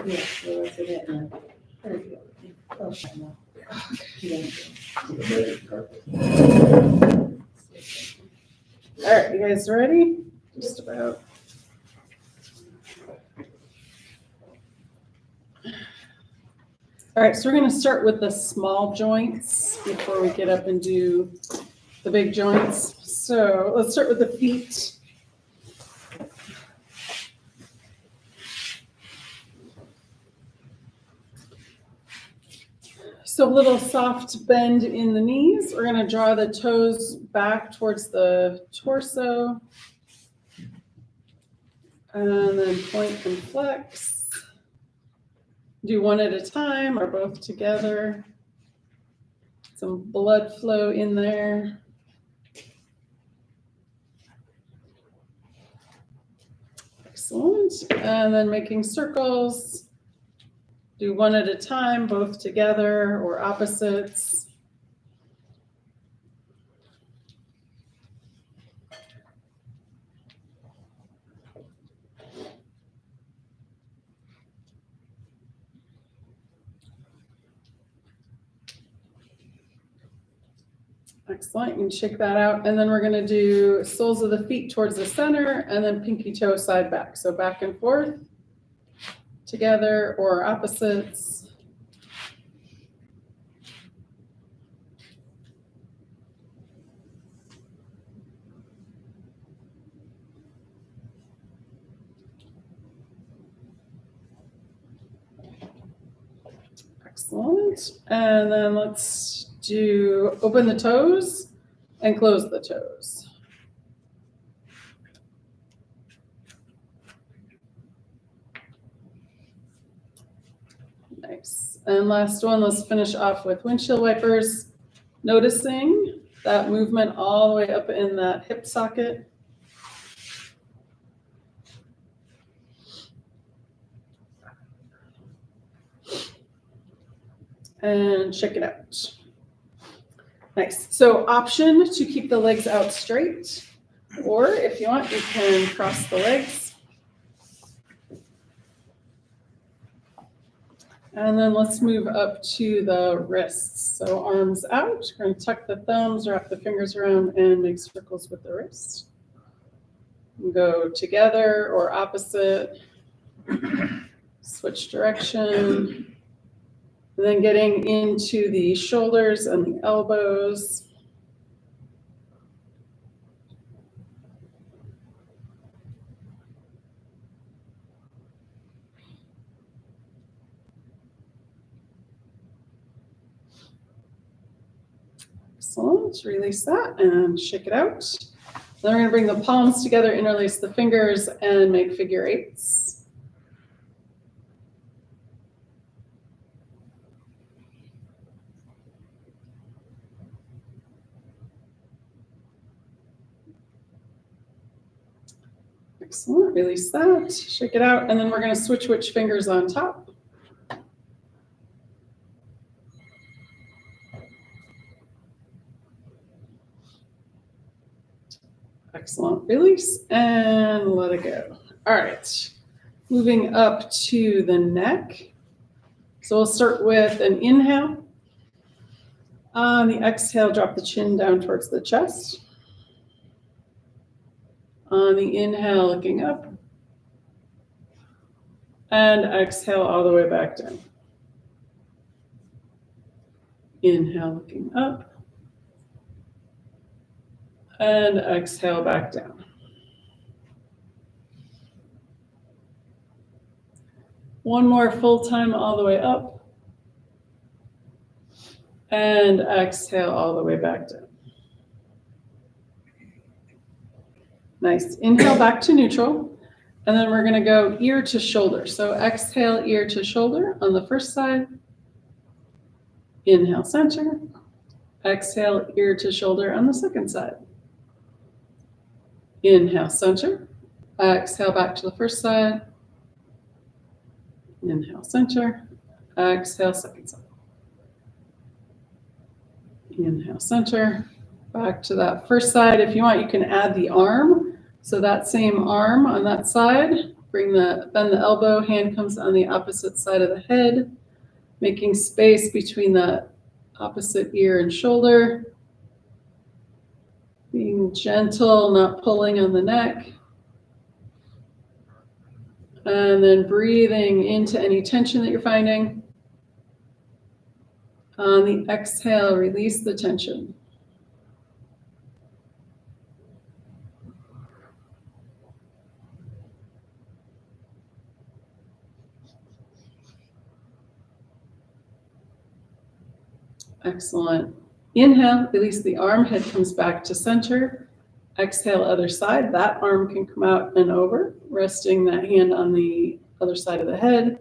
Yeah, so that's it, yeah. There you go. Oh, fine, now. Yeah. All right, you guys ready? Just about. All right, so we're going to start with the small joints before we get up and do the big joints. So let's start with the feet. So a little soft bend in the knees. We're going to draw the toes back towards the torso. And then point and flex. Do one at a time or both together. Some blood flow in there. Excellent. And then making circles. Do one at a time, both together or opposites. Excellent, you can shake that out. And then we're gonna do soles of the feet towards the center and then pinky toe side back. So back and forth, together or opposites. Excellent. And then let's do open the toes and close the toes. Nice. And last one, let's finish off with windshield wipers. Noticing that movement all the way up in that hip socket. And check it out. Nice. So option to keep the legs out straight, or if you want, you can cross the legs. And then let's move up to the wrists. So arms out. We're going to tuck the thumbs, wrap the fingers around, and make circles with the wrist. Go together or opposite. Switch direction. And then getting into the shoulders and the elbows. Excellent. Release that and shake it out. Then we're going to bring the palms together, interlace the fingers, and make figure eights. Excellent. Release that. Shake it out. And then we're going to switch which fingers on top. Excellent. Release and let it go. All right. Moving up to the neck. So we'll start with an inhale. On the exhale, drop the chin down towards the chest. On the inhale, looking up. And exhale all the way back down. Inhale, looking up. And exhale back down. One more full time all the way up. And exhale all the way back down. Nice. Inhale back to neutral. And then we're going to go ear to shoulder. So exhale, ear to shoulder on the first side. Inhale, center. Exhale, ear to shoulder on the second side. Inhale, center. Exhale, back to the first side. Inhale, center. Exhale, second side. Inhale, center. Back to that first side. If you want, you can add the arm. So that same arm on that side, bend the elbow, hand comes on the opposite side of the head, making space between the opposite ear and shoulder. Being gentle, not pulling on the neck. And then breathing into any tension that you're finding. On the exhale, release the tension. Excellent. Inhale, release the arm, head comes back to center. Exhale, other side. That arm can come out and over, resting that hand on the other side of the head,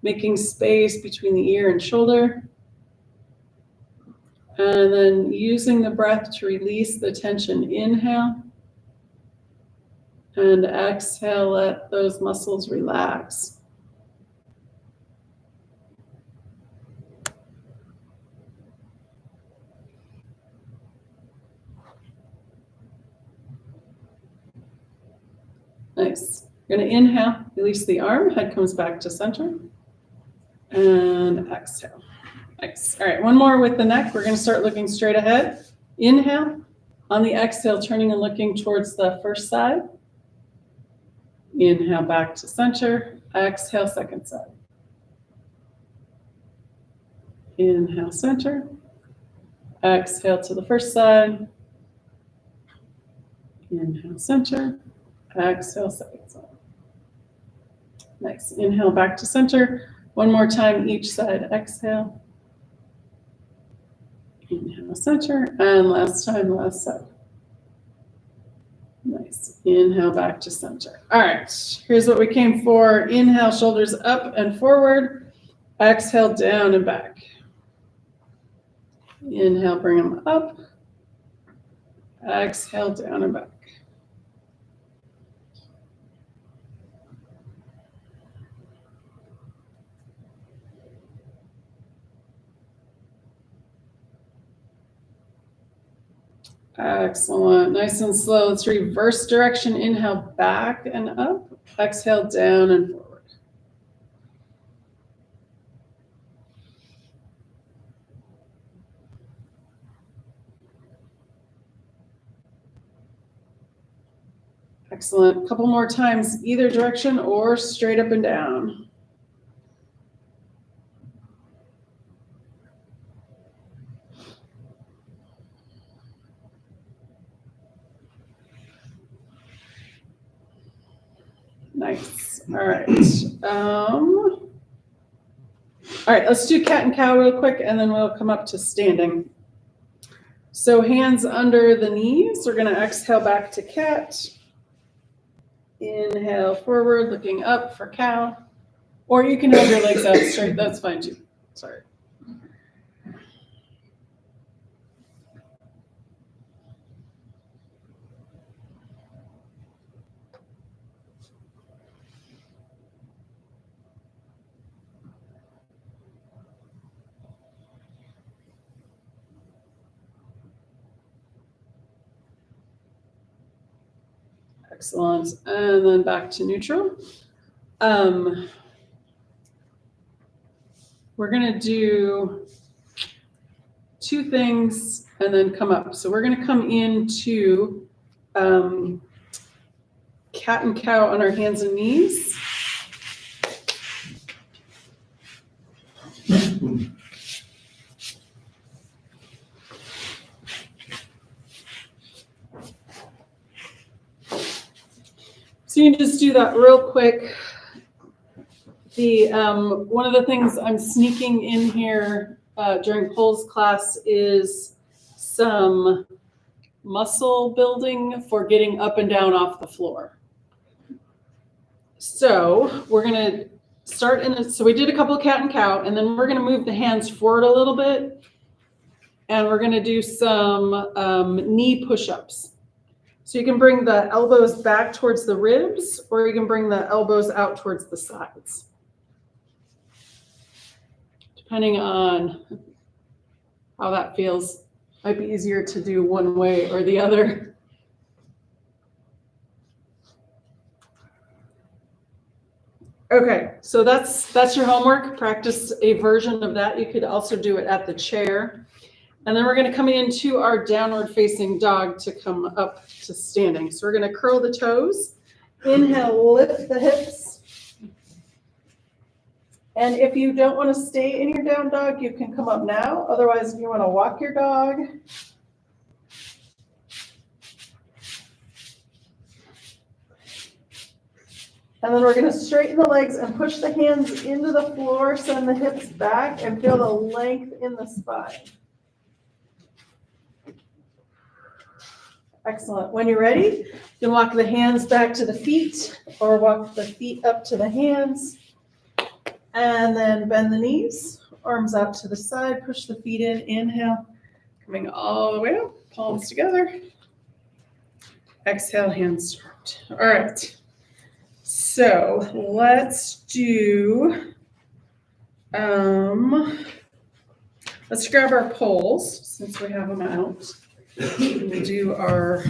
making space between the ear and shoulder. And then using the breath to release the tension. Inhale. And exhale, let those muscles relax. Nice. You're going to inhale, release the arm, head comes back to center. And exhale. Nice. All right, one more with the neck. We're going to start looking straight ahead. Inhale. On the exhale, turning and looking towards the first side. Inhale, back to center. Exhale, second side. Inhale, center. Exhale to the first side. Inhale, center. Exhale, second side. Nice. Inhale, back to center. One more time, each side. Exhale. Inhale, center. And last time, last side. Nice. Inhale, back to center. All right. Here's what we came for. Inhale, shoulders up and forward. Exhale, down and back. Inhale, bring them up. Exhale, down and back. Excellent. Nice and slow. Let's reverse direction. Inhale, back and up. Exhale, down and forward. Excellent. A couple more times, either direction or straight up and down. Nice. All right. All right, let's do cat and cow real quick, and then we'll come up to standing. So hands under the knees. We're going to exhale back to cat. Inhale forward, looking up for cow. Or you can have your legs out straight. That's fine too. Sorry. Excellent. And then back to neutral. We're going to do two things and then come up. So we're going to come into cat and cow on our hands and knees. So you can just do that real quick. One of the things I'm sneaking in here during Cole's class is some muscle building for getting up and down off the floor. So we're going to start so we did a couple of cat and cow, and then we're going to move the hands forward a little bit, and we're going to do some knee push-ups. So you can bring the elbows back towards the ribs, or you can bring the elbows out towards the sides. Depending on how that feels, might be easier to do one way or the other. Okay, so that's your homework. Practice a version of that. You could also do it at the chair. And then we're going to come into our downward facing dog to come up to standing. So we're going to curl the toes. Inhale, lift the hips. And if you don't want to stay in your down dog, you can come up now. Otherwise, if you want to walk your dog, and then we're going to straighten the legs and push the hands into the floor, send the hips back, and feel the length in the spine. Excellent. When you're ready, you can walk the hands back to the feet or walk the feet up to the hands. And then bend the knees, arms out to the side, push the feet in, inhale, coming all the way up, palms together. Exhale, hands straight. All right. So let's do, let's grab our poles since we have them out. We'll do our,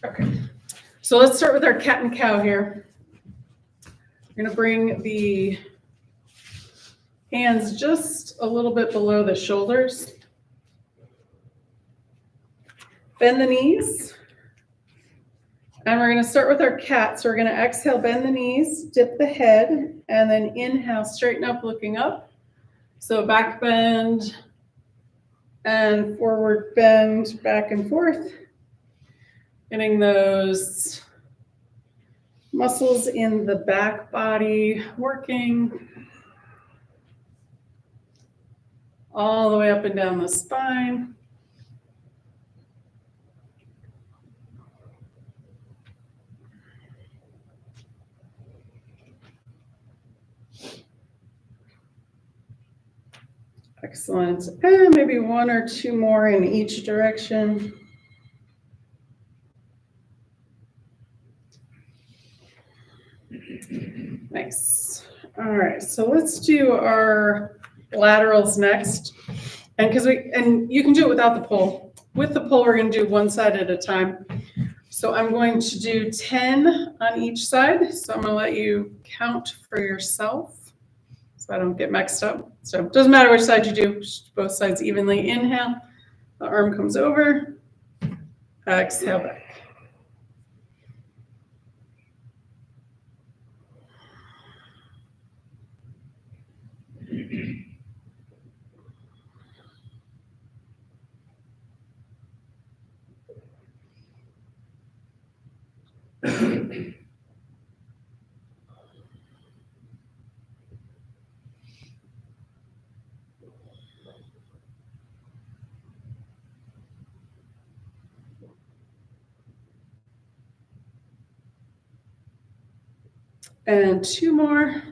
okay. So let's start with our cat and cow here. We're gonna bring the hands just a little bit below the shoulders. Bend the knees. And we're gonna start with our cat. So we're gonna exhale, bend the knees, dip the head, and then inhale, straighten up, looking up. So back bend and forward bend, back and forth. Getting those muscles in the back body working all the way up and down the spine. Excellent. And maybe one or two more in each direction. Nice. All right, so let's do our laterals next. And you can do it without the pole. With the pole, we're going to do one side at a time. So I'm going to do 10 on each side. So I'm going to let you count for yourself so I don't get mixed up. So it doesn't matter which side you do, just both sides evenly. Inhale, the arm comes over, exhale back. And two more.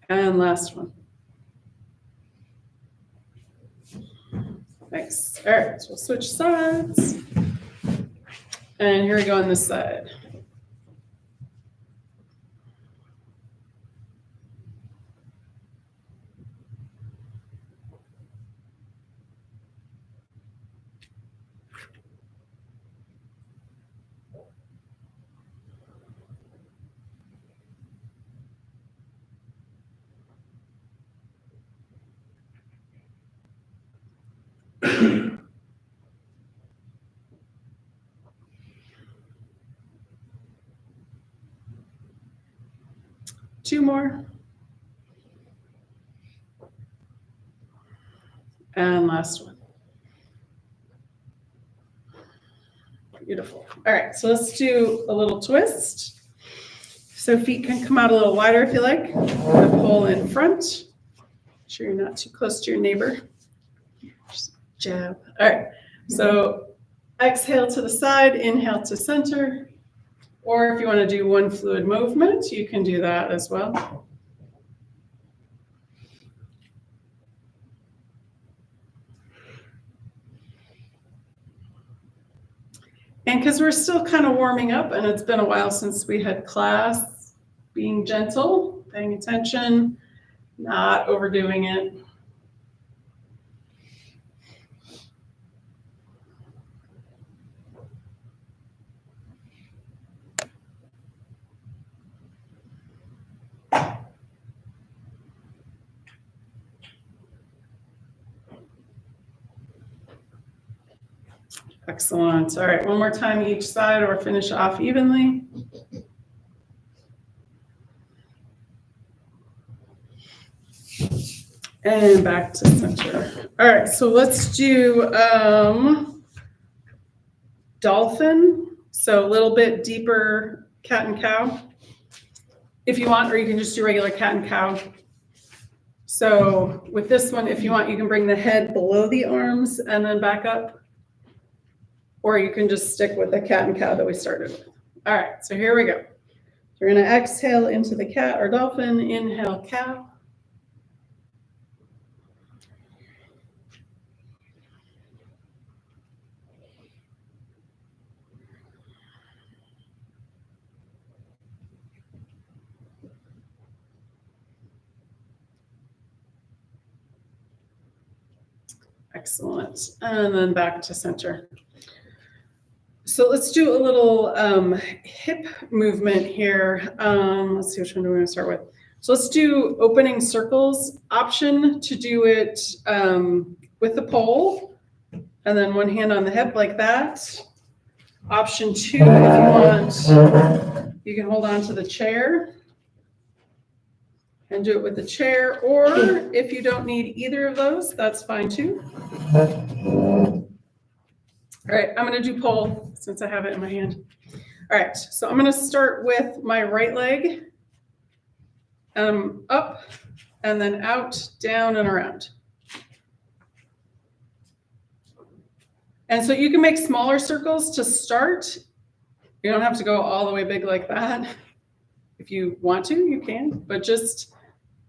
And last one. Nice. All right, so we'll switch sides. And here we go on this side. Two more. And last one. Beautiful. All right, so let's do a little twist. So feet can come out a little wider if you like. The pole in front. Make sure you're not too close to your neighbor. Just jab. All right, so exhale to the side, inhale to center. Or if you want to do one fluid movement, you can do that as well. And because we're still kind of warming up and it's been a while since we had class, being gentle, paying attention, not overdoing it. Excellent. All right, one more time each side or finish off evenly. And back to center. All right, so let's do dolphin. So a little bit deeper cat and cow if you want, or you can just do regular cat and cow. So with this one, if you want, you can bring the head below the arms and then back up. Or you can just stick with the cat and cow that we started with. All right, so here we go. We're gonna exhale into the cat or dolphin, inhale cow. Excellent, and then back to center. So let's do a little hip movement here. Let's see which one we're going to start with. So let's do opening circles. Option to do it with the pole, and then one hand on the hip like that. Option 2, if you want, you can hold on to the chair and do it with the chair, or if you don't need either of those, that's fine too. All right, I'm going to do pole since I have it in my hand. All right, so I'm going to start with my right leg, up and then out, down and around. And so you can make smaller circles to start. You don't have to go all the way big like that. If you want to, you can, but just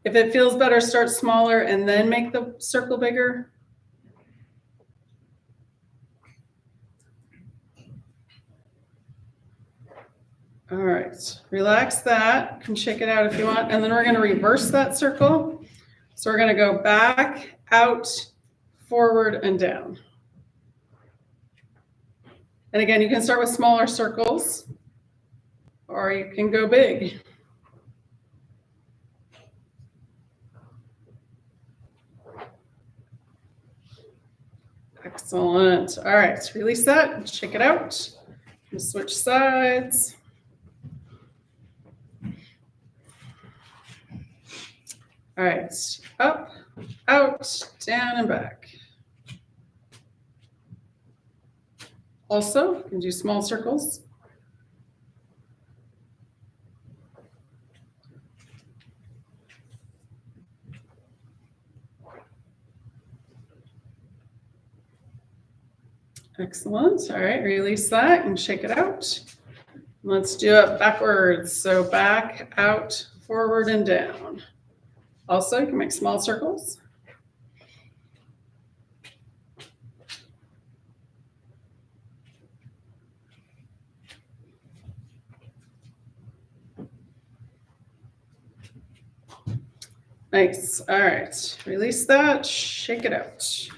if it feels better, start smaller and then make the circle bigger. All right, relax that. You can shake it out if you want. And then we're going to reverse that circle. So we're going to go back, out, forward, and down. And again, you can start with smaller circles, or you can go big. Excellent. All right, release that, shake it out. Switch sides. All right, up, out, down, and back. Also, you can do small circles. Excellent. All right, release that and shake it out. Let's do it backwards. So back, out, forward, and down. Also, you can make small circles. Nice. All right. Release that. Shake it out.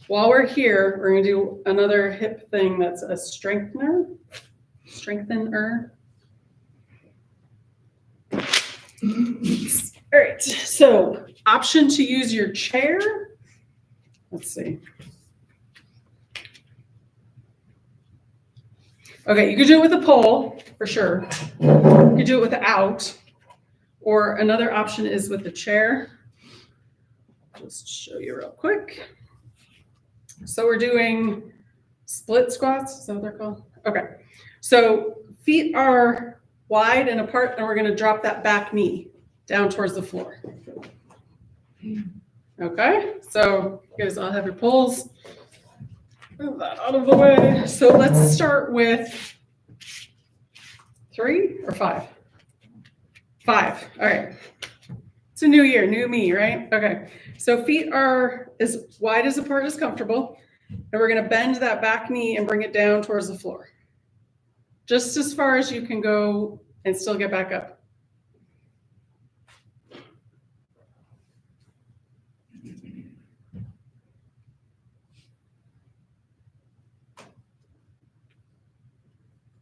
While we're here, we're going to do another hip thing that's a strengthener. All right. So, option to use your chair. Let's see. Okay, you could do it with a pole for sure. You could do it without, or another option is with the chair. Just show you real quick. So we're doing split squats. Is that what they're called? Okay. So feet are wide and apart, and we're going to drop that back knee down towards the floor. Okay. So you guys all have your poles. Move that out of the way. So let's start with 3 or 5? 5. All right. It's a new year, new me, right? Okay. So feet are as wide as apart as comfortable. And we're going to bend that back knee and bring it down towards the floor. Just as far as you can go and still get back up.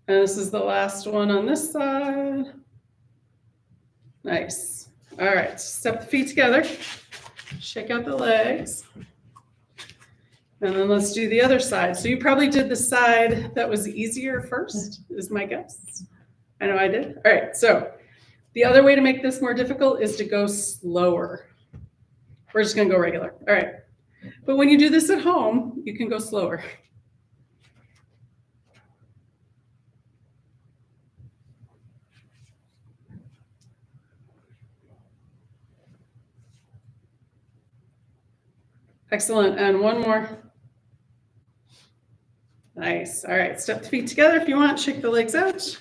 And this is the last one on this side. Nice. All right, step the feet together. Shake out the legs. And then let's do the other side. So you probably did the side that was easier first, is my guess. I know I did. All right, so the other way to make this more difficult is to go slower. We're just gonna go regular. All right. But when you do this at home, you can go slower. Excellent, and one more. Nice, all right, step the feet together if you want, shake the legs out.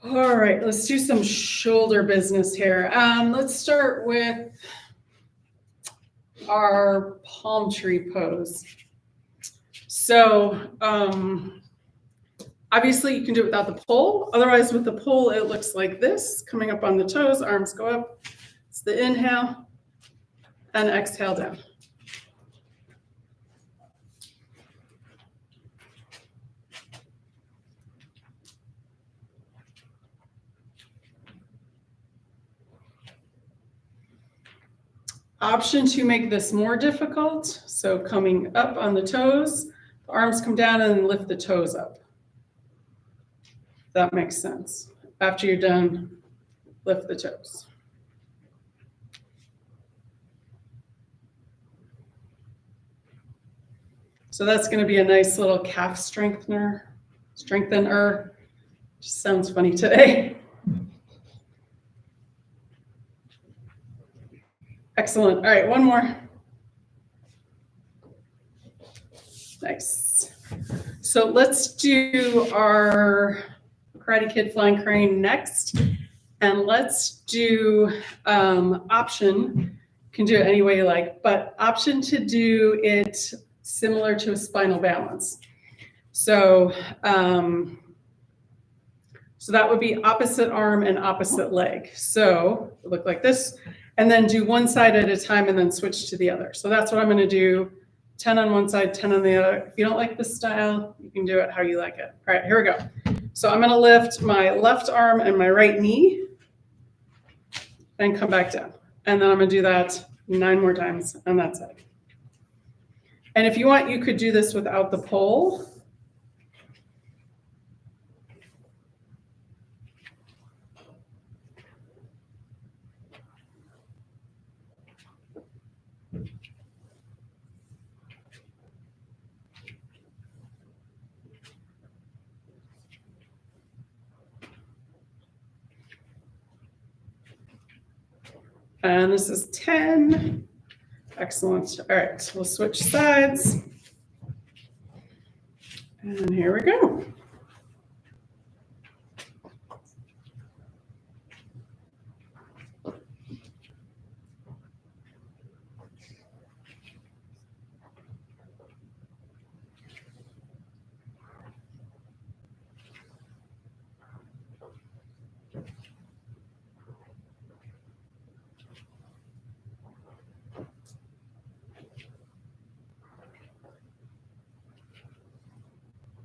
All right, let's do some shoulder business here. Let's start with our palm tree pose. So obviously you can do it without the pole. Otherwise with the pole, it looks like this, coming up on the toes, arms go up. It's the inhale and exhale down. Option to make this more difficult. So coming up on the toes, the arms come down and lift the toes up. That makes sense. After you're done, lift the toes. So that's going to be a nice little calf strengthener. Just sounds funny today. Excellent. All right, one more. Nice. So let's do our Karate Kid Flying Crane next. And let's do option. You can do it any way you like, but option to do it similar to a spinal balance. So, so that would be opposite arm and opposite leg. So it look like this, and then do one side at a time and then switch to the other. So that's what I'm going to do. 10 on one side, 10 on the other. If you don't like this style, you can do it how you like it. All right, here we go. So I'm going to lift my left arm and my right knee and come back down. And then I'm going to do that 9 more times on that side. And if you want, you could do this without the pole. And this is 10. Excellent. All right, we'll switch sides. And here we go.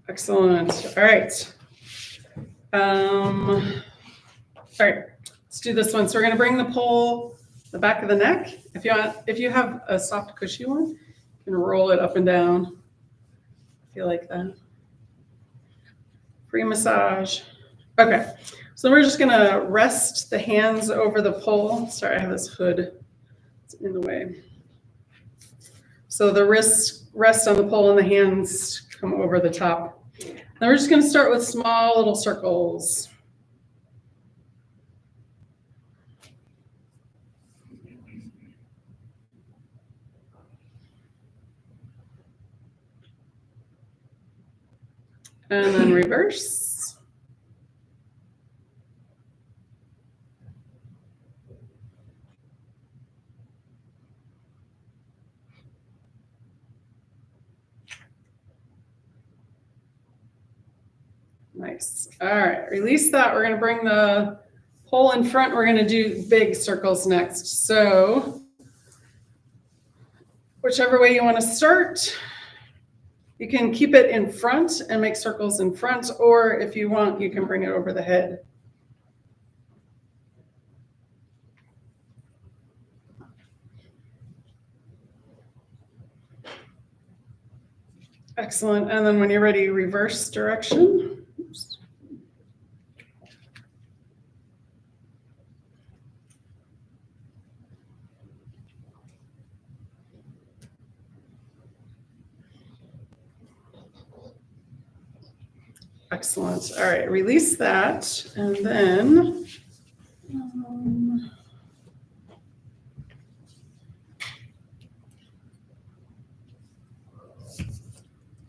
Excellent. All right. All right, let's do this one. So we're going to bring the pole the back of the neck. If you have a soft cushy one, you can roll it up and down. If you like that. Free massage. Okay, so we're just going to rest the hands over the pole. Sorry, I have this hood. It's in the way. So the wrists rest on the pole and the hands come over the top. Now we're just going to start with small little circles. And then reverse. Nice. All right, release that. We're going to bring the pole in front. We're going to do big circles next. So whichever way you want to start, you can keep it in front and make circles in front, or if you want, you can bring it over the head. Excellent. And then when you're ready, reverse direction. Oops. Excellent. All right, release that. And then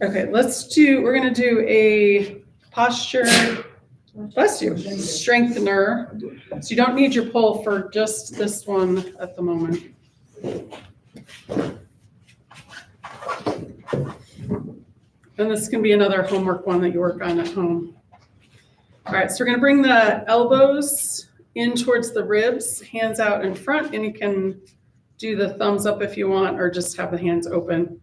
okay, we're going to do a posture, bless you, strengthener. So you don't need your pole for just this one at the moment. And this can be another homework one that you work on at home. All right, so we're going to bring the elbows in towards the ribs, hands out in front, and you can do the thumbs up if you want, or just have the hands open.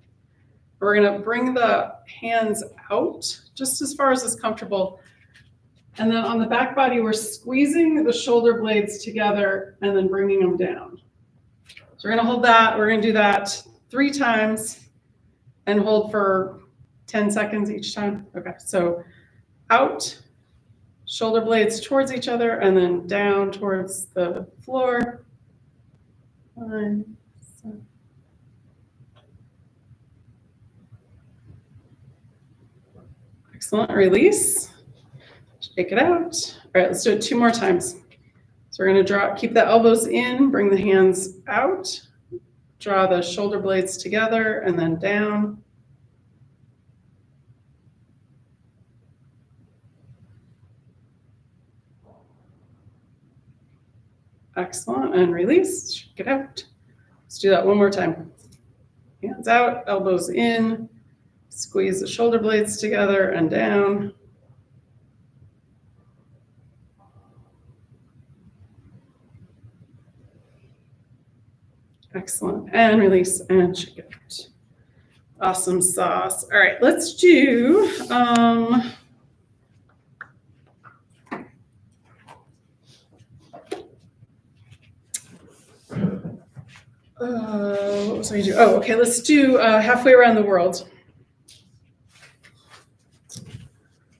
We're going to bring the hands out just as far as is comfortable. And then on the back body, we're squeezing the shoulder blades together and then bringing them down. So we're going to hold that. We're going to do that 3 times and hold for 10 seconds each time. Okay, so out, shoulder blades towards each other, and then down towards the floor. 5, 7. Excellent, release. Shake it out. All right, let's do it 2 more times. So we're gonna keep the elbows in, bring the hands out, draw the shoulder blades together, and then down. Excellent, and release, shake it out. Let's do that 1 more time. Hands out, elbows in, squeeze the shoulder blades together and down. Excellent, and release and shake it out. Awesome sauce. All right, let's do, what was I gonna do? Oh, okay, let's do halfway around the world.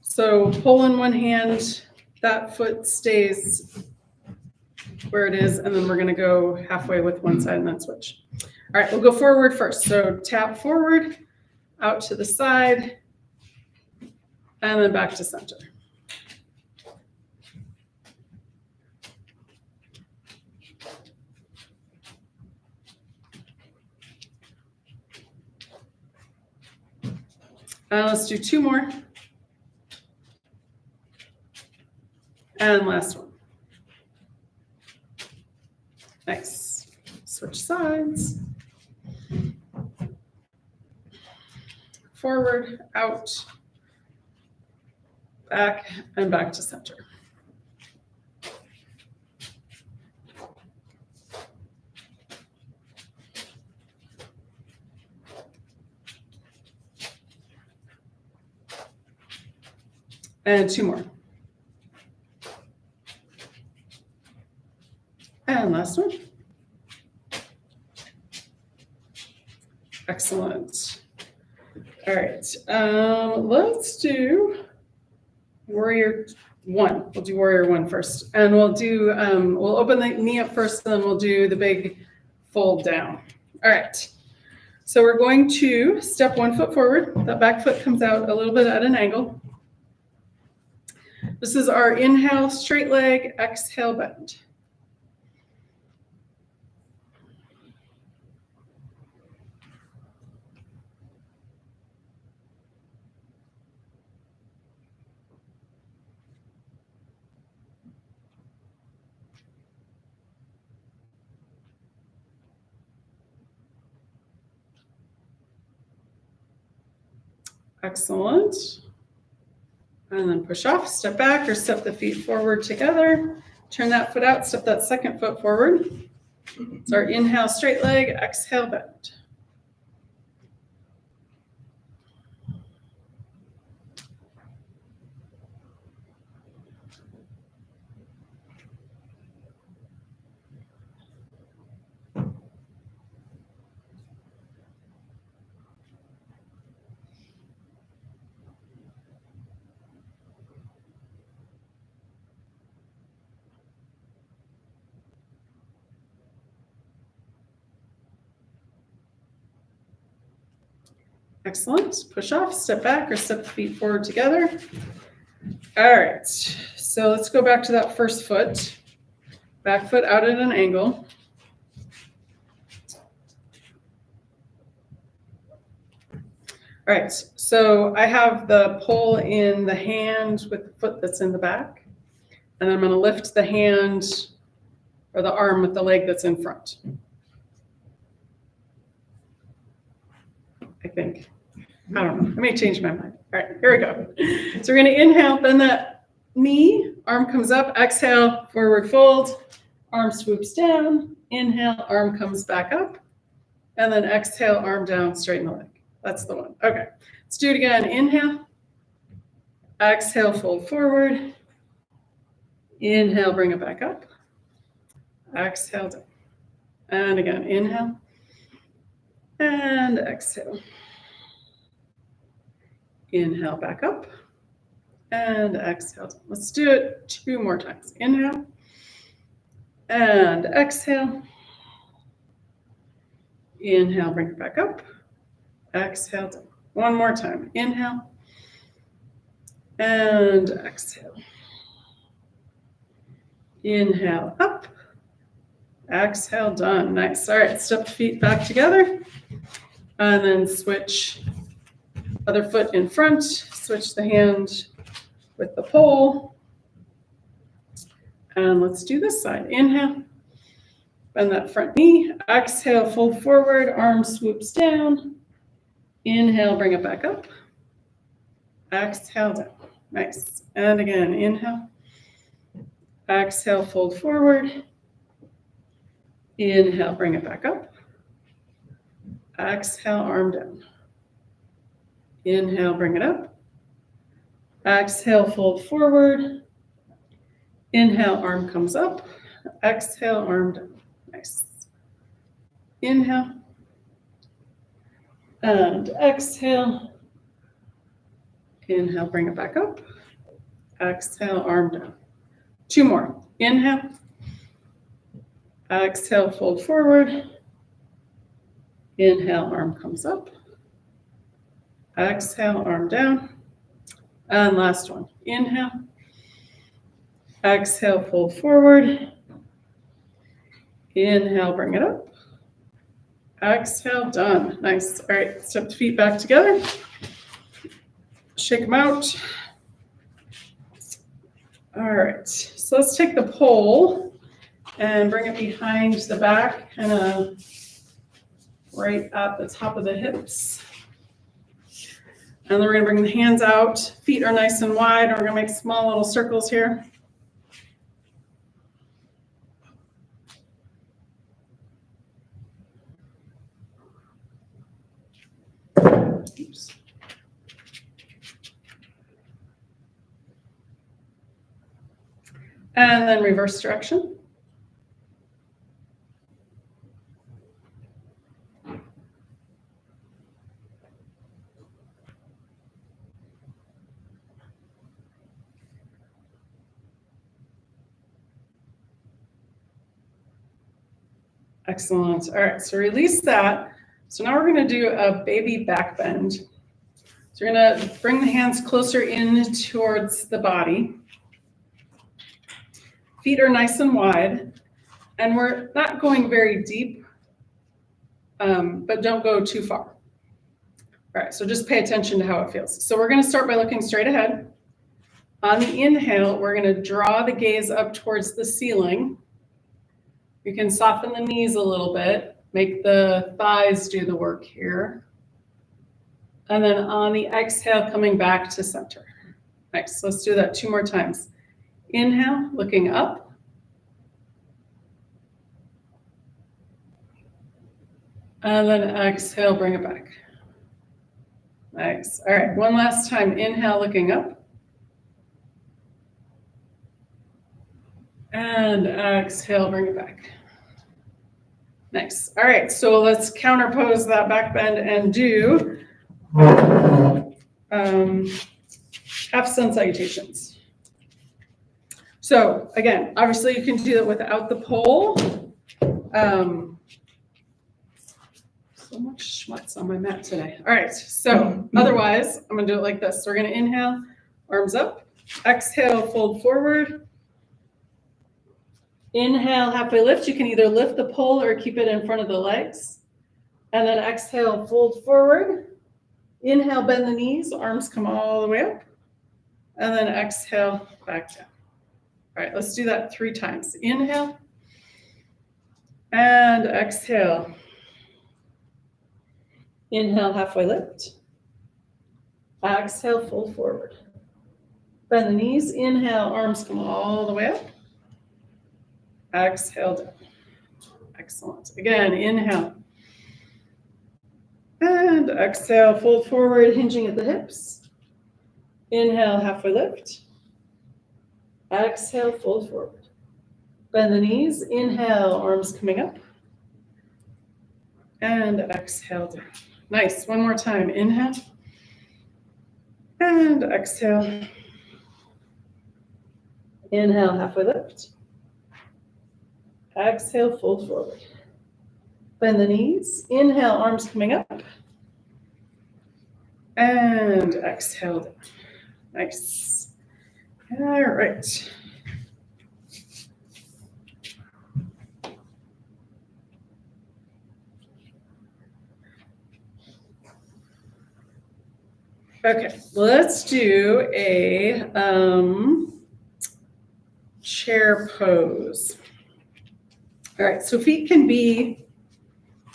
So pole in one hand, that foot stays where it is, and then we're gonna go halfway with one side and then switch. All right, we'll go forward first. So tap forward, out to the side, and then back to center. Let's do 2 more. And last one. Nice. Switch sides. Forward, out, back, and back to center. And 2 more. And last one. Excellent. All right, let's do Warrior 1. We'll do Warrior 1 first. And we'll do, we'll open the knee up first, then we'll do the big fold down. All right. So we're going to step 1 foot forward. That back foot comes out a little bit at an angle. This is our inhale, straight leg, exhale, bend. Excellent. And then push off, step back, or step the feet forward together. Turn that foot out, step that second foot forward. So our inhale, straight leg, exhale, bend. Excellent. Push off, step back, or step the feet forward together. All right, so let's go back to that first foot. Back foot out at an angle. All right, so I have the pole in the hand with the foot that's in the back. And I'm going to lift the hand or the arm with the leg that's in front. I think. I don't know. I may change my mind. All right, here we go. So we're going to inhale, bend that knee, arm comes up, exhale, forward fold, arm swoops down, inhale, arm comes back up, and then exhale, arm down, straighten the leg. That's the one. Okay, let's do it again. Inhale, exhale, fold forward, inhale, bring it back up, exhale down, and again, inhale, and exhale. Inhale back up and exhale. Let's do it 2 more times. Inhale and exhale. Inhale, bring it back up. Exhale. 1 more time. Inhale and exhale. Inhale up. Exhale, done. Nice. All right, step the feet back together and then switch. Other foot in front, switch the hand with the pole. And let's do this side. Inhale, bend that front knee. Exhale, fold forward, arm swoops down. Inhale, bring it back up. Exhale, down. Nice. And again, inhale. Exhale, fold forward. Inhale, bring it back up. Exhale, arm down. Inhale, bring it up. Exhale, fold forward. Inhale, arm comes up. Exhale, arm down. Nice. Inhale. And exhale. Inhale, bring it back up. Exhale, arm down. 2 more. Inhale. Exhale, fold forward. Inhale, arm comes up. Exhale, arm down. And last one. Inhale. Exhale, fold forward. Inhale, bring it up. Exhale, done. Nice. All right, step the feet back together. Shake them out. All right, so let's take the pole and bring it behind the back, kind of right at the top of the hips. And then we're going to bring the hands out. Feet are nice and wide. We're going to make small little circles here. Oops. And then reverse direction. Excellent. All right, so release that. So now we're going to do a baby back bend. So we're going to bring the hands closer in towards the body. Feet are nice and wide, and we're not going very deep, but don't go too far. All right, so just pay attention to how it feels. So we're going to start by looking straight ahead. On the inhale, we're going to draw the gaze up towards the ceiling. You can soften the knees a little bit, make the thighs do the work here. And then on the exhale, coming back to center. Nice, let's do that 2 more times. Inhale, looking up. And then exhale, bring it back. Nice. All right, one last time. Inhale, looking up. And exhale, bring it back. Nice. All right, so let's counterpose that back bend and do half sun salutations. So again, obviously you can do that without the pole. So much schmutz on my mat today. All right, so otherwise, I'm gonna do it like this. So we're gonna inhale, arms up. Exhale, fold forward. Inhale, halfway lift. You can either lift the pole or keep it in front of the legs. And then exhale, fold forward. Inhale, bend the knees, arms come all the way up. And then exhale, back down. All right, let's do that 3 times. Inhale and exhale. Inhale, halfway lift. Exhale, fold forward. Bend the knees. Inhale, arms come all the way up. Exhale down. Excellent. Again, inhale. And exhale, fold forward, hinging at the hips. Inhale, halfway lift. Exhale, fold forward. Bend the knees. Inhale, arms coming up. And exhale down. Nice. One more time. Inhale. And exhale. Inhale, halfway lift. Exhale, fold forward. Bend the knees. Inhale, arms coming up. And exhale down. Nice. All right. Okay, let's do a chair pose. All right, so feet can be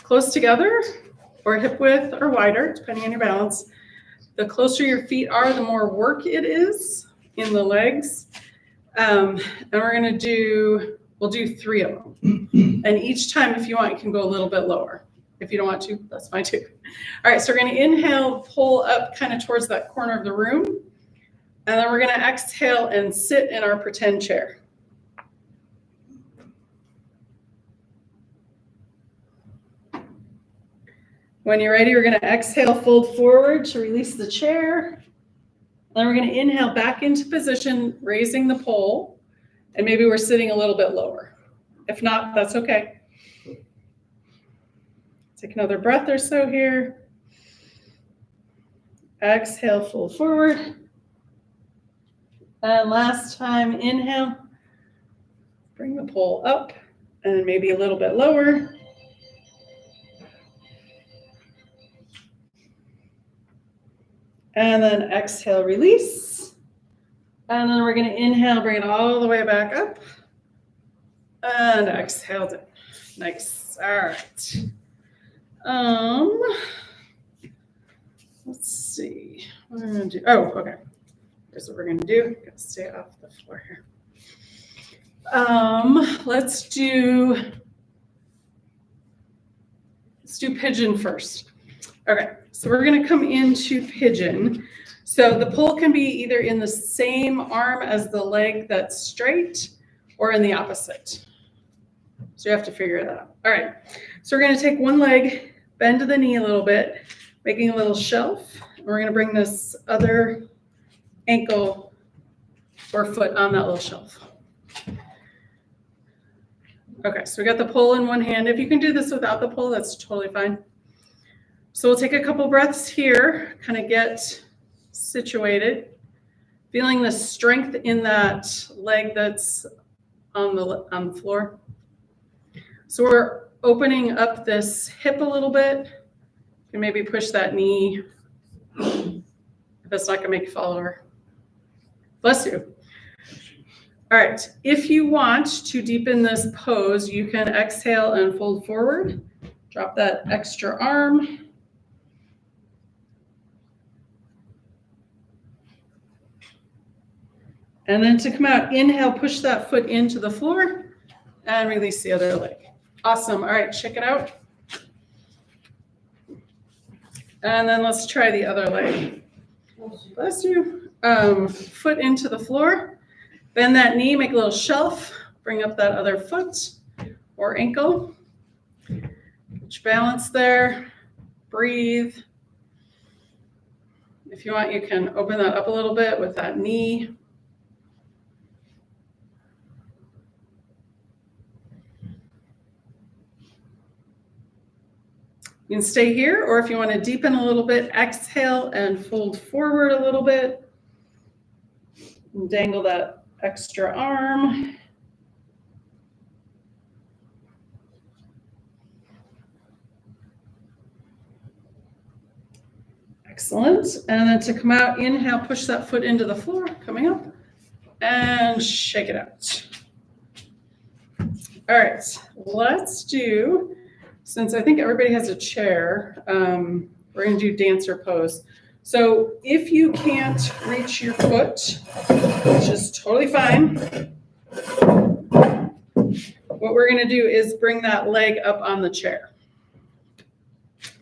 close together or hip width or wider, depending on your balance. The closer your feet are, the more work it is in the legs. And we'll do 3 of them. And each time, if you want, you can go a little bit lower. If you don't want to, that's fine too. All right, so we're gonna inhale, pull up kind of towards that corner of the room. And then we're gonna exhale and sit in our pretend chair. When you're ready, we're gonna exhale, fold forward to release the chair. Then we're gonna inhale back into position, raising the pole. And maybe we're sitting a little bit lower. If not, that's okay. Take another breath or so here. Exhale, fold forward. And last time, inhale. Bring the pole up and maybe a little bit lower. And then exhale, release. And then we're going to inhale, bring it all the way back up. And exhale down. Nice. All right. Let's see. What am I going to do? Oh, okay. Here's what we're going to do. Got to stay off the floor here. Let's do pigeon first. Okay, so we're going to come into pigeon. So the pole can be either in the same arm as the leg that's straight or in the opposite. So you have to figure that out. All right, so we're going to take one leg, bend to the knee a little bit, making a little shelf. And we're going to bring this other ankle or foot on that little shelf. Okay, so we got the pole in one hand. If you can do this without the pole, that's totally fine. So we'll take a couple breaths here, kind of get situated, feeling the strength in that leg that's on the floor. So we're opening up this hip a little bit. You can maybe push that knee if it's not gonna make you fall over. Bless you. All right, if you want to deepen this pose, you can exhale and fold forward. Drop that extra arm. And then to come out, inhale, push that foot into the floor and release the other leg. Awesome. All right, check it out. And then let's try the other leg. Bless you. Foot into the floor. Bend that knee, make a little shelf. Bring up that other foot or ankle. Get your balance there. Breathe. If you want, you can open that up a little bit with that knee. You can stay here, or if you want to deepen a little bit, exhale and fold forward a little bit. And dangle that extra arm. Excellent. And then to come out, inhale, push that foot into the floor, coming up, and shake it out. All right, let's do, since I think everybody has a chair, we're going to do dancer pose. So if you can't reach your foot, which is totally fine, what we're going to do is bring that leg up on the chair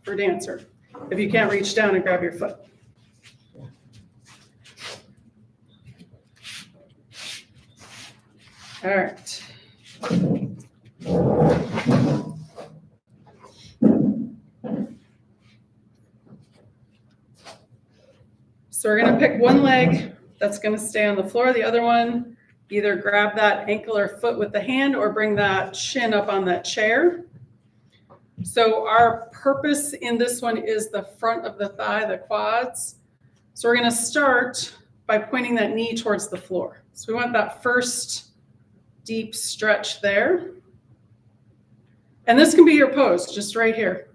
for dancer. If you can't reach down and grab your foot. All right. So we're going to pick one leg that's going to stay on the floor. The other one, either grab that ankle or foot with the hand or bring that shin up on that chair. So our purpose in this one is the front of the thigh, the quads. So we're going to start by pointing that knee towards the floor. So we want that first deep stretch there. And this can be your pose, just right here.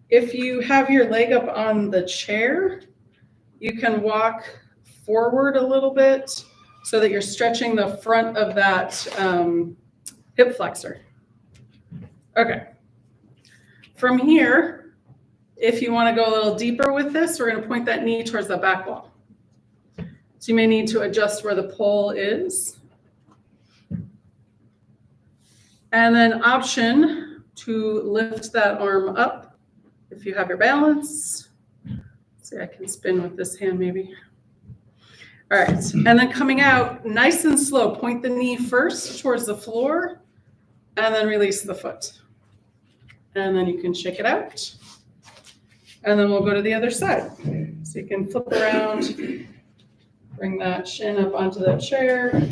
If you have your leg up on the chair, you can walk forward a little bit so that you're stretching the front of that hip flexor. Okay. From here, if you want to go a little deeper with this, we're going to point that knee towards the back wall. So you may need to adjust where the pole is. And then option to lift that arm up if you have your balance. See, I can spin with this hand maybe. All right, and then coming out nice and slow, point the knee first towards the floor and then release the foot. And then you can shake it out. And then we'll go to the other side. So you can flip around, bring that shin up onto the chair.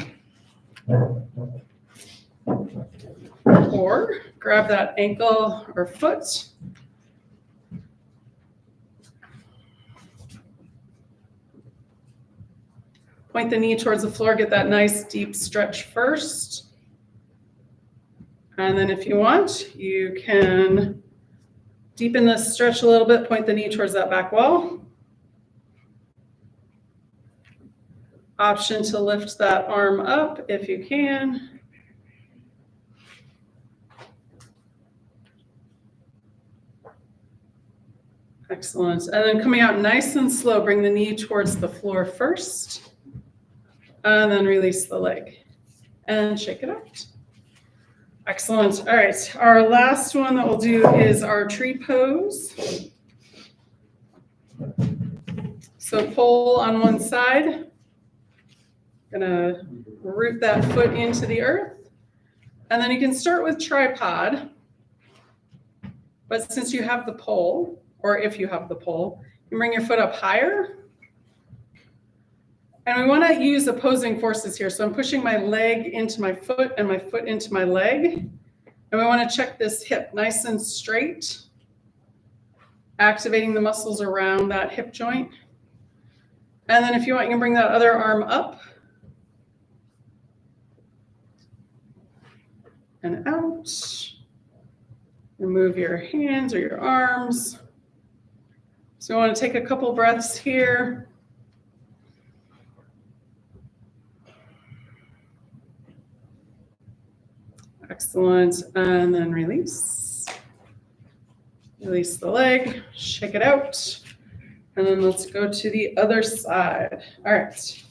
Or grab that ankle or foot. Point the knee towards the floor, get that nice deep stretch first. And then if you want, you can deepen the stretch a little bit, point the knee towards that back wall. Option to lift that arm up if you can. Excellent. And then coming out nice and slow, bring the knee towards the floor first. And then release the leg. And shake it out. Excellent. All right. Our last one that we'll do is our tree pose. So pole on one side. Gonna root that foot into the earth. And then you can start with tripod. But since you have the pole, or if you have the pole, you can bring your foot up higher. And we want to use opposing forces here. So I'm pushing my leg into my foot and my foot into my leg. And we want to check this hip nice and straight, activating the muscles around that hip joint. And then if you want, you can bring that other arm up and out. Remove your hands or your arms. So we want to take a couple breaths here. Excellent. And then release. Release the leg, shake it out. And then let's go to the other side. All right.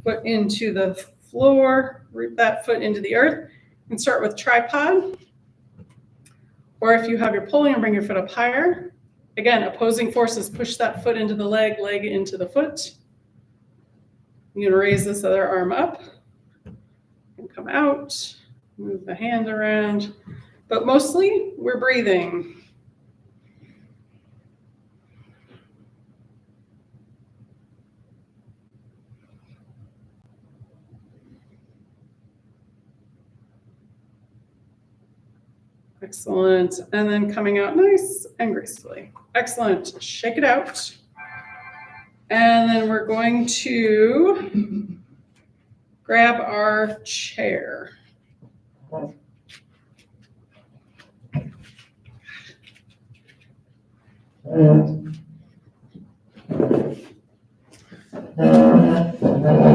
Foot into the floor, root that foot into the earth. And start with tripod. Or if you have your pole, and bring your foot up higher. Again, opposing forces, push that foot into the leg, leg into the foot. You're gonna raise this other arm up and come out. Move the hand around, but mostly we're breathing. Excellent. And then coming out nice and gracefully. Excellent. Shake it out. And then we're going to grab our chair. So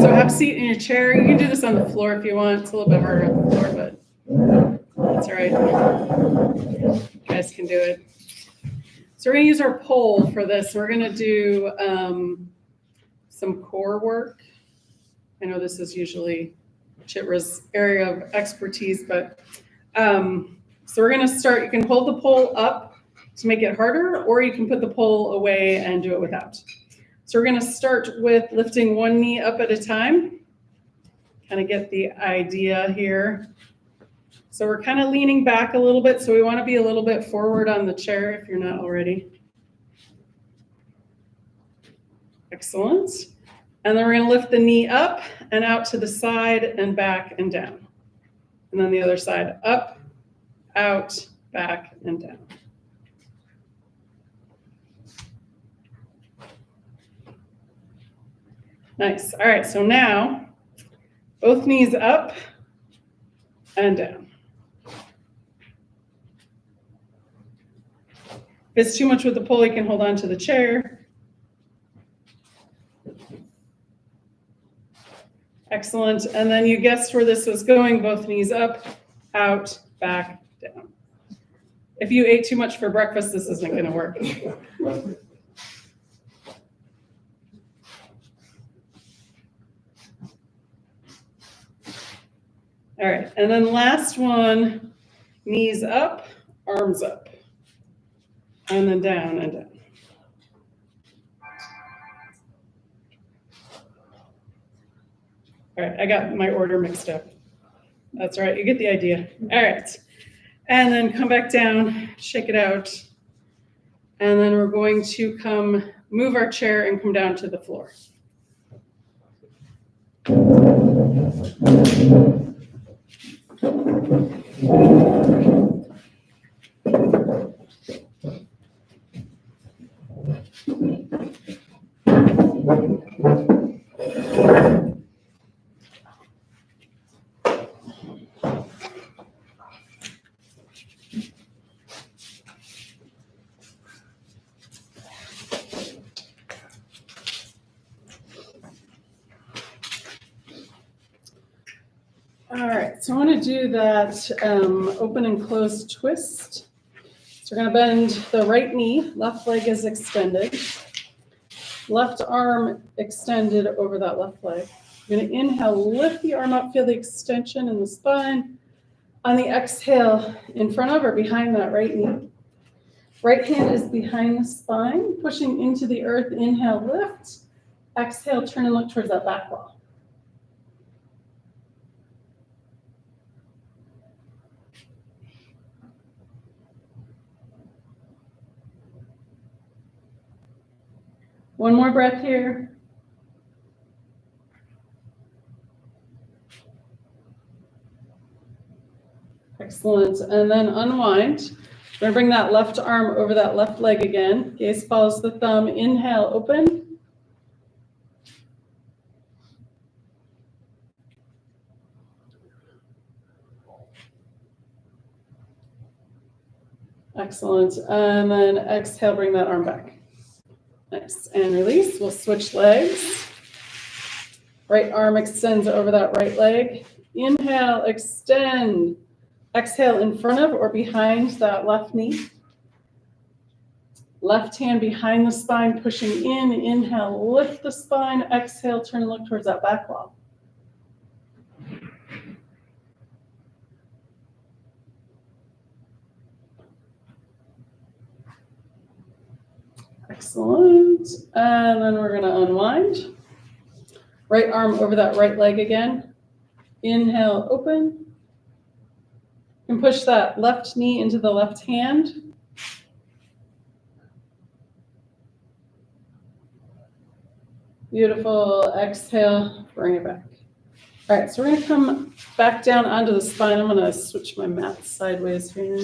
have a seat in your chair. You can do this on the floor if you want. It's a little bit harder on the floor, but that's all right. You guys can do it. So we're going to use our pole for this. We're going to do some core work. I know this is usually Chitra's area of expertise, but so we're going to start. You can hold the pole up to make it harder, or you can put the pole away and do it without. So we're going to start with lifting one knee up at a time. Kind of get the idea here. So we're kind of leaning back a little bit. So we want to be a little bit forward on the chair if you're not already. Excellent. And then we're going to lift the knee up and out to the side and back and down. And then the other side, up, out, back, and down. Nice. All right, so now both knees up and down. If it's too much with the pole, you can hold on to the chair. Excellent. And then you guessed where this was going, both knees up, out, back, down. If you ate too much for breakfast, this isn't going to work. All right, and then last one, knees up, arms up, and then down and down. All right, I got my order mixed up. That's all right, you get the idea. All right, and then come back down, shake it out, and then we're going to move our chair and come down to the floor. All right, so I want to do that open and close twist. So we're going to bend the right knee, left leg is extended, left arm extended over that left leg. We're going to inhale, lift the arm up, feel the extension in the spine. On the exhale, in front of or behind that right knee. Right hand is behind the spine, pushing into the earth. Inhale, lift. Exhale, turn and look towards that back wall. One more breath here. Excellent. And then unwind. We're going to bring that left arm over that left leg again. Gaze follows the thumb. Inhale, open. Excellent. And then exhale, bring that arm back. Nice. And release. We'll switch legs. Right arm extends over that right leg. Inhale, extend. Exhale in front of or behind that left knee. Left hand behind the spine, pushing in. Inhale, lift the spine. Exhale, turn and look towards that back wall. Excellent. And then we're going to unwind. Right arm over that right leg again. Inhale, open. And push that left knee into the left hand. Beautiful. Exhale, bring it back. All right, so we're gonna come back down onto the spine. I'm gonna switch my mat sideways here.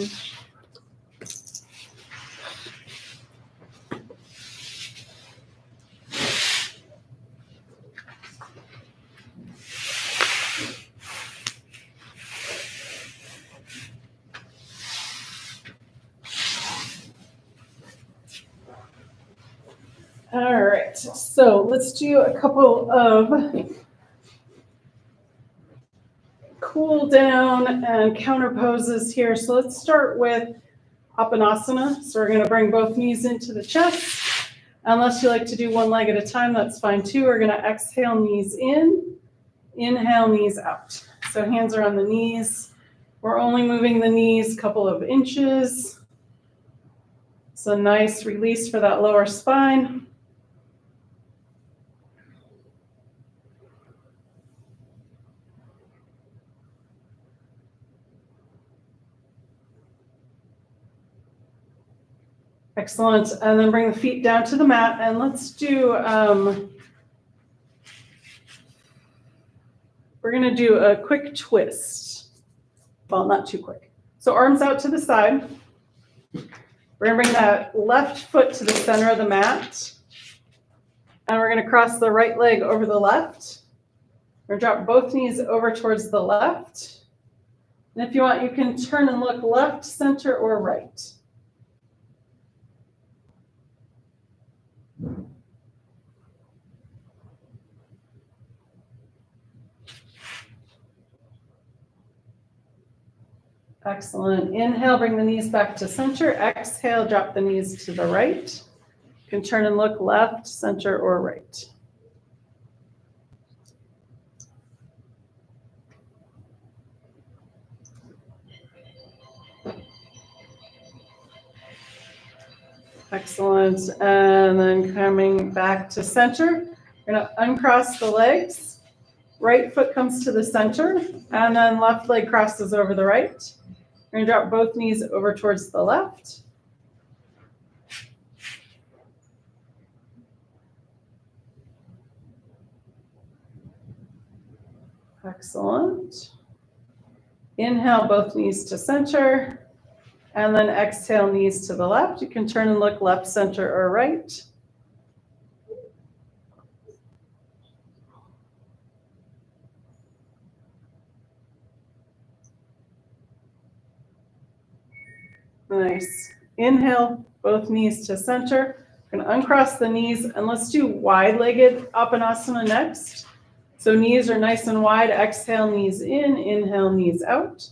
All right, so let's do a couple of cool down and counter poses here. So let's start with Apanasana. So we're going to bring both knees into the chest. Unless you like to do one leg at a time, that's fine too. We're going to exhale, knees in, inhale, knees out. So hands are on the knees. We're only moving the knees a couple of inches. So nice release for that lower spine. Excellent. And then bring the feet down to the mat. And let's do, we're going to do a quick twist. Well, not too quick. So arms out to the side. We're going to bring that left foot to the center of the mat. And we're going to cross the right leg over the left. We're going to drop both knees over towards the left. And if you want, you can turn and look left, center, or right. Excellent. Inhale, bring the knees back to center. Exhale, drop the knees to the right. You can turn and look left, center, or right. Excellent. And then coming back to center, you're going to uncross the legs. Right foot comes to the center, and then left leg crosses over the right. You're going to drop both knees over towards the left. Excellent. Inhale, both knees to center, and then exhale, knees to the left. You can turn and look left, center, or right. Nice. Inhale, both knees to center. We're going to uncross the knees, and let's do wide-legged Apanasana next. So knees are nice and wide. Exhale, knees in. Inhale, knees out.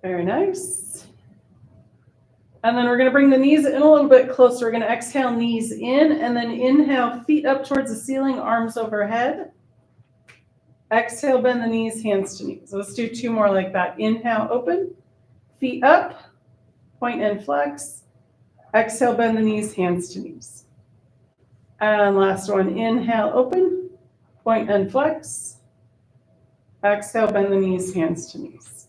Very nice. And then we're going to bring the knees in a little bit closer. We're going to exhale, knees in, and then inhale, feet up towards the ceiling, arms overhead. Exhale, bend the knees, hands to knees. So let's do two more like that. Inhale, open, feet up, point and flex. Exhale, bend the knees, hands to knees. And last one, inhale, open, point and flex. Exhale, bend the knees, hands to knees.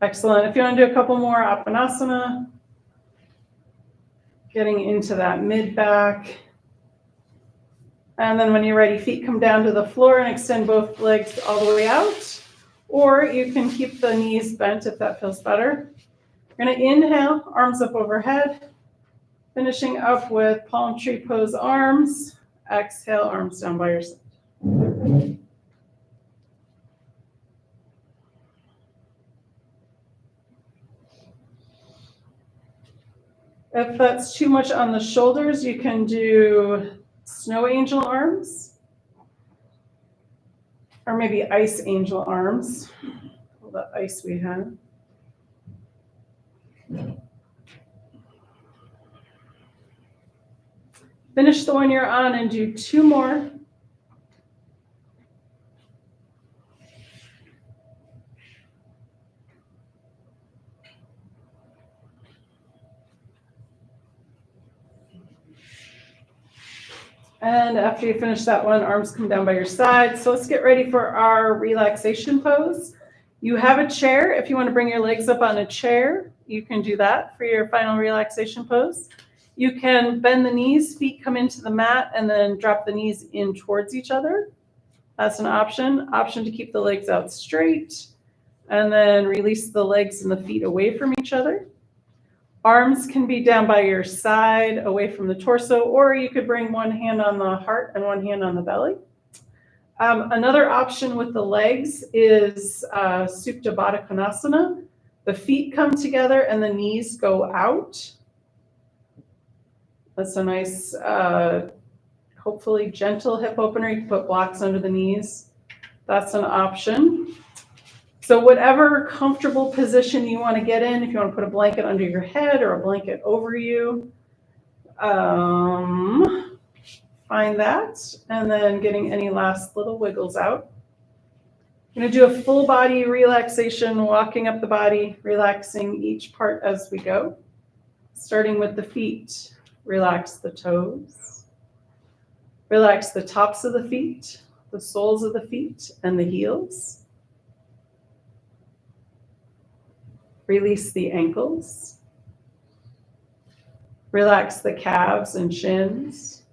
Excellent. If you want to do a couple more Apanasana, getting into that mid-back. And then when you're ready, feet come down to the floor and extend both legs all the way out. Or you can keep the knees bent if that feels better. You're going to inhale, arms up overhead. Finishing up with palm tree pose arms. Exhale, arms down by your side. If that's too much on the shoulders, you can do snow angel arms, or maybe ice angel arms. All the ice we have. Finish the one you're on and do two more. And after you finish that one, arms come down by your side. So let's get ready for our relaxation pose. You have a chair. If you want to bring your legs up on a chair, you can do that for your final relaxation pose. You can bend the knees, feet come into the mat, and then drop the knees in towards each other. That's an option. Option to keep the legs out straight, and then release the legs and the feet away from each other. Arms can be down by your side, away from the torso, or you could bring one hand on the heart and one hand on the belly. Another option with the legs is Supta Baddha Konasana. The feet come together and the knees go out. That's a nice, hopefully gentle hip opener. You can put blocks under the knees. That's an option. So whatever comfortable position you want to get in, if you want to put a blanket under your head or a blanket over you, find that, and then getting any last little wiggles out. I'm going to do a full body relaxation, walking up the body, relaxing each part as we go. Starting with the feet, relax the toes. Relax the tops of the feet, the soles of the feet, and the heels. Release the ankles. Relax the calves and shins.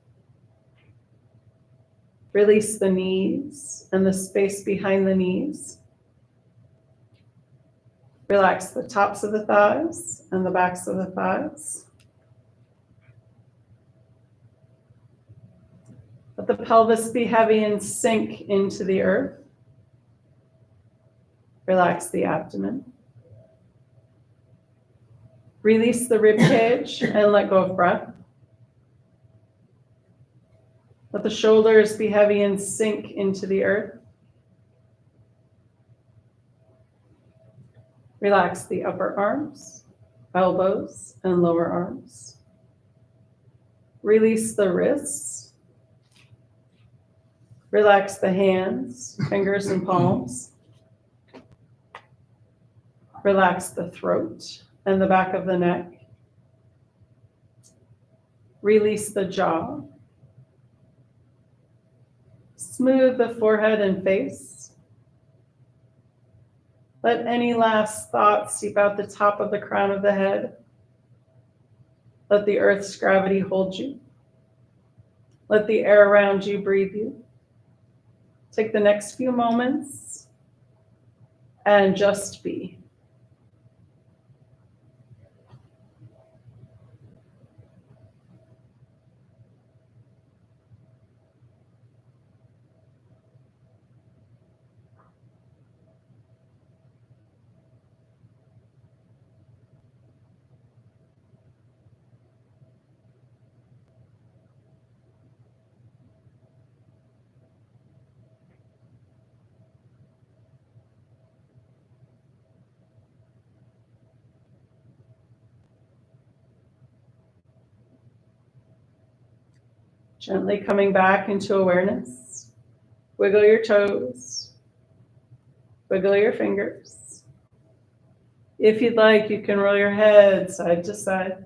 Release the knees and the space behind the knees. Relax the tops of the thighs and the backs of the thighs. Let the pelvis be heavy and sink into the earth. Relax the abdomen. Release the rib cage and let go of breath. Let the shoulders be heavy and sink into the earth. Relax the upper arms, elbows, and lower arms. Release the wrists. Relax the hands, fingers, and palms. Relax the throat and the back of the neck. Release the jaw. Smooth the forehead and face. Let any last thoughts seep out the top of the crown of the head. Let the earth's gravity hold you. Let the air around you breathe you. Take the next few moments and just be. Gently coming back into awareness. Wiggle your toes. Wiggle your fingers. If you'd like, you can roll your head side to side.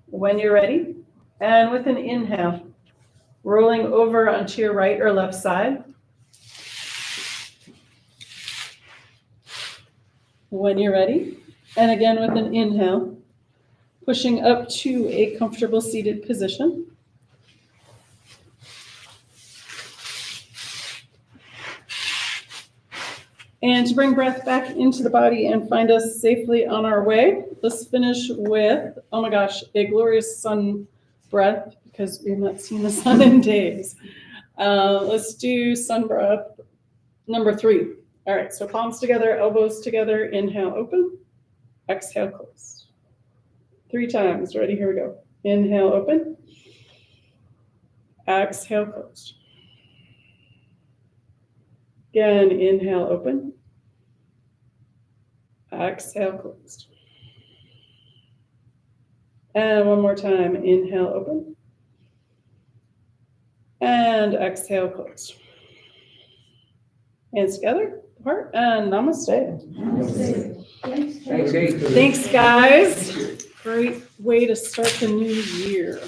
When you're ready, and with an inhale, rolling over onto your right or left side. When you're ready, and again with an inhale, pushing up to a comfortable seated position. And to bring breath back into the body and find us safely on our way, let's finish with, oh my gosh, a glorious sun breath, because we have not seen the sun in days. Let's do sun breath number 3. All right, so palms together, elbows together, inhale, open, exhale, close. 3 times. Ready? Here we go. Inhale, open. Exhale, closed. Again, inhale, open. Exhale, closed. And one more time. Inhale, open. And exhale, closed. Hands together, apart, and namaste. Namaste. Thanks, guys. Great way to start the new year.